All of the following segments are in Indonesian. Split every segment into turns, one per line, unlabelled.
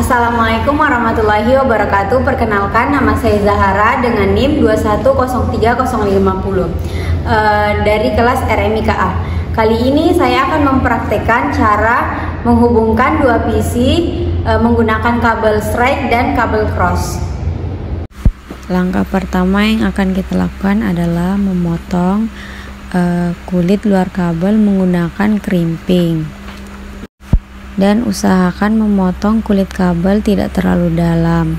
Assalamualaikum warahmatullahi wabarakatuh. Perkenalkan, nama saya Zahara dengan NIM 2103050 dari kelas RMIKA. Kali ini saya akan mempraktekkan cara menghubungkan dua PC menggunakan kabel strike dan kabel cross.
Langkah pertama yang akan kita lakukan adalah memotong kulit luar kabel menggunakan crimping. Dan usahakan memotong kulit kabel tidak terlalu dalam.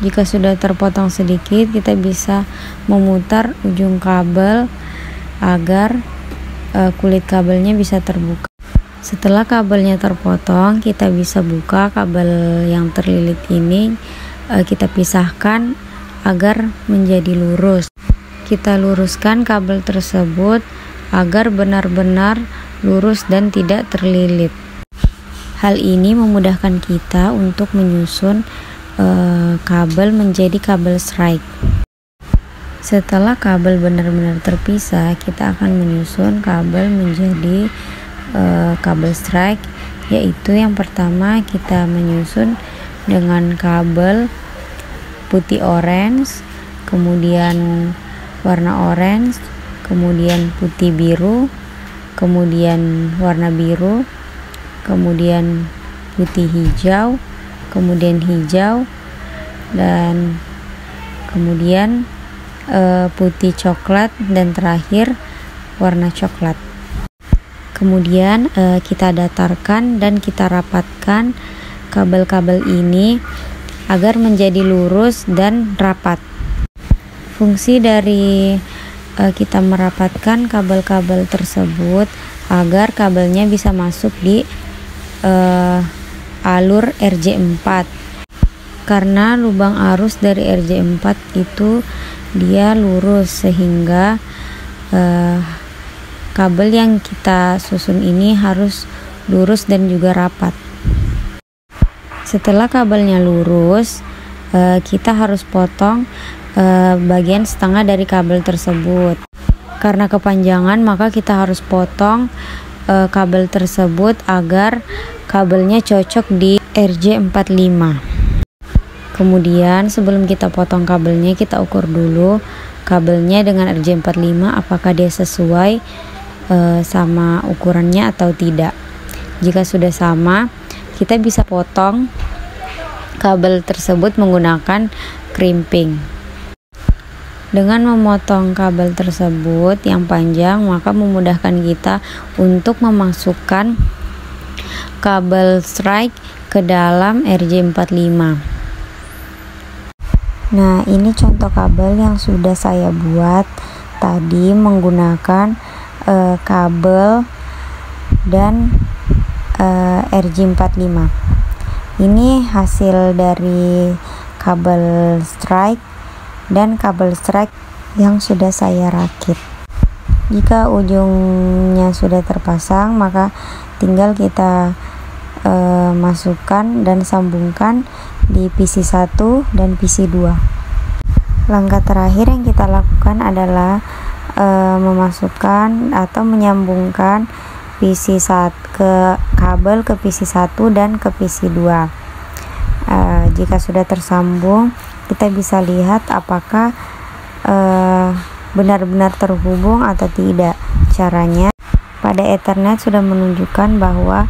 Jika sudah terpotong sedikit, kita bisa memutar ujung kabel agar kulit kabelnya bisa terbuka. Setelah kabelnya terpotong, kita bisa buka kabel yang terlilit ini. Kita pisahkan agar menjadi lurus. Kita luruskan kabel tersebut agar benar-benar lurus dan tidak terlilit. Hal ini memudahkan kita untuk menyusun kabel menjadi kabel strike. Setelah kabel benar-benar terpisah, kita akan menyusun kabel menjadi kabel strike, yaitu yang pertama kita menyusun dengan kabel putih orange, kemudian warna orange, kemudian putih biru, kemudian warna biru, kemudian putih hijau, kemudian hijau, dan kemudian putih coklat, dan terakhir warna coklat. Kemudian kita datarkan dan kita rapatkan kabel-kabel ini agar menjadi lurus dan rapat. Fungsi dari kita merapatkan kabel-kabel tersebut agar kabelnya bisa masuk di alur RJ4, karena lubang arus dari RJ4 itu dia lurus, sehingga kabel yang kita susun ini harus lurus dan juga rapat. Setelah kabelnya lurus, kita harus potong bagian setengah dari kabel tersebut. Karena kepanjangan, maka kita harus potong kabel tersebut agar kabelnya cocok di RJ45. Kemudian sebelum kita potong kabelnya, kita ukur dulu kabelnya dengan RJ45 apakah dia sesuai sama ukurannya atau tidak. Jika sudah sama, kita bisa potong kabel tersebut menggunakan crimping. Dengan memotong kabel tersebut yang panjang, maka memudahkan kita untuk memasukkan kabel strike ke dalam RJ45. Nah, ini contoh kabel yang sudah saya buat tadi menggunakan kabel dan RJ45. Ini hasil dari kabel strike dan kabel strike yang sudah saya rakit. Jika ujungnya sudah terpasang, maka tinggal kita masukkan dan sambungkan di PC 1 dan PC 2. Langkah terakhir yang kita lakukan adalah memasukkan atau menyambungkan PC 1 ke kabel ke PC 1 dan ke PC 2. Jika sudah tersambung, kita bisa lihat apakah benar-benar terhubung atau tidak. Caranya pada Ethernet sudah menunjukkan bahwa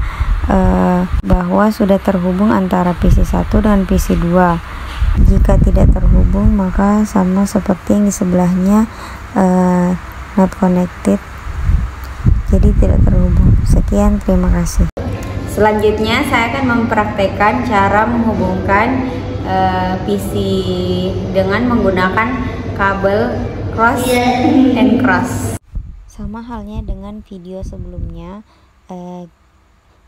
sudah terhubung antara PC 1 dengan PC 2. Jika tidak terhubung, maka sama seperti yang di sebelahnya, not connected, jadi tidak terhubung. Sekian, terima kasih.
Selanjutnya saya akan mempraktekkan cara menghubungkan PC dengan menggunakan kabel cross and cross.
Sama halnya dengan video sebelumnya,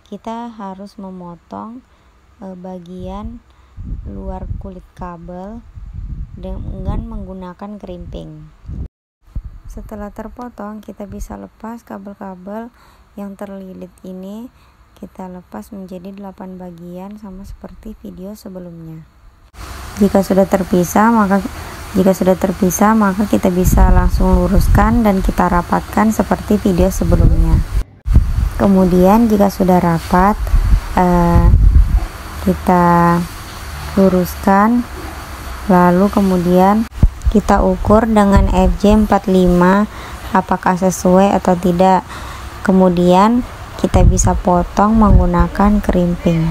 kita harus memotong bagian luar kulit kabel dengan menggunakan crimping. Setelah terpotong, kita bisa lepas kabel-kabel yang terlilit ini. Kita lepas menjadi 8 bagian sama seperti video sebelumnya. Jika sudah terpisah, maka kita bisa langsung luruskan dan kita rapatkan seperti video sebelumnya. Kemudian jika sudah rapat, kita luruskan, lalu kemudian kita ukur dengan FJ45 apakah sesuai atau tidak. Kemudian kita bisa potong menggunakan krimping.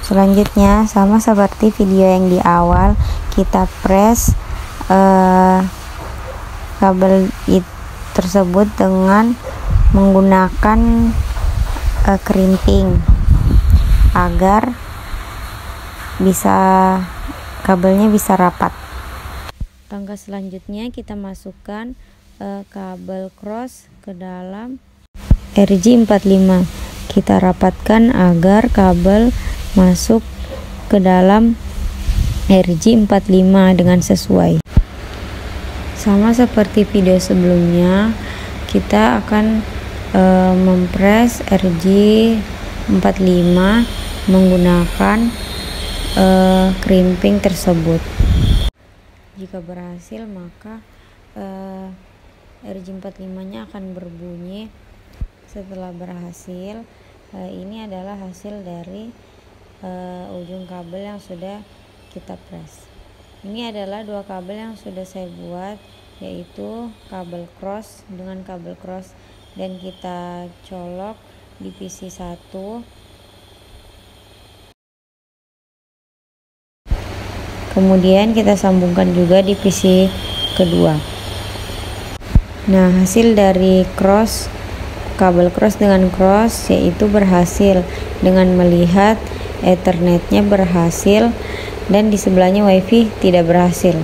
Selanjutnya sama seperti video yang di awal, kita press kabel tersebut dengan menggunakan krimping agar kabelnya bisa rapat. Langkah selanjutnya kita masukkan kabel cross ke dalam RJ45. Kita rapatkan agar kabel masuk ke dalam RJ45 dengan sesuai. Sama seperti video sebelumnya, kita akan mempres RJ45 menggunakan krimping tersebut. Jika berhasil, maka RJ45-nya akan berbunyi. Setelah berhasil, ini adalah hasil dari ujung kabel yang sudah kita press. Ini adalah dua kabel yang sudah saya buat, yaitu kabel cross dengan kabel cross, dan kita colok di PC 1. Kemudian kita sambungkan juga di PC kedua. Nah, hasil dari kabel cross dengan cross yaitu berhasil dengan melihat Ethernetnya berhasil dan di sebelahnya WiFi tidak berhasil.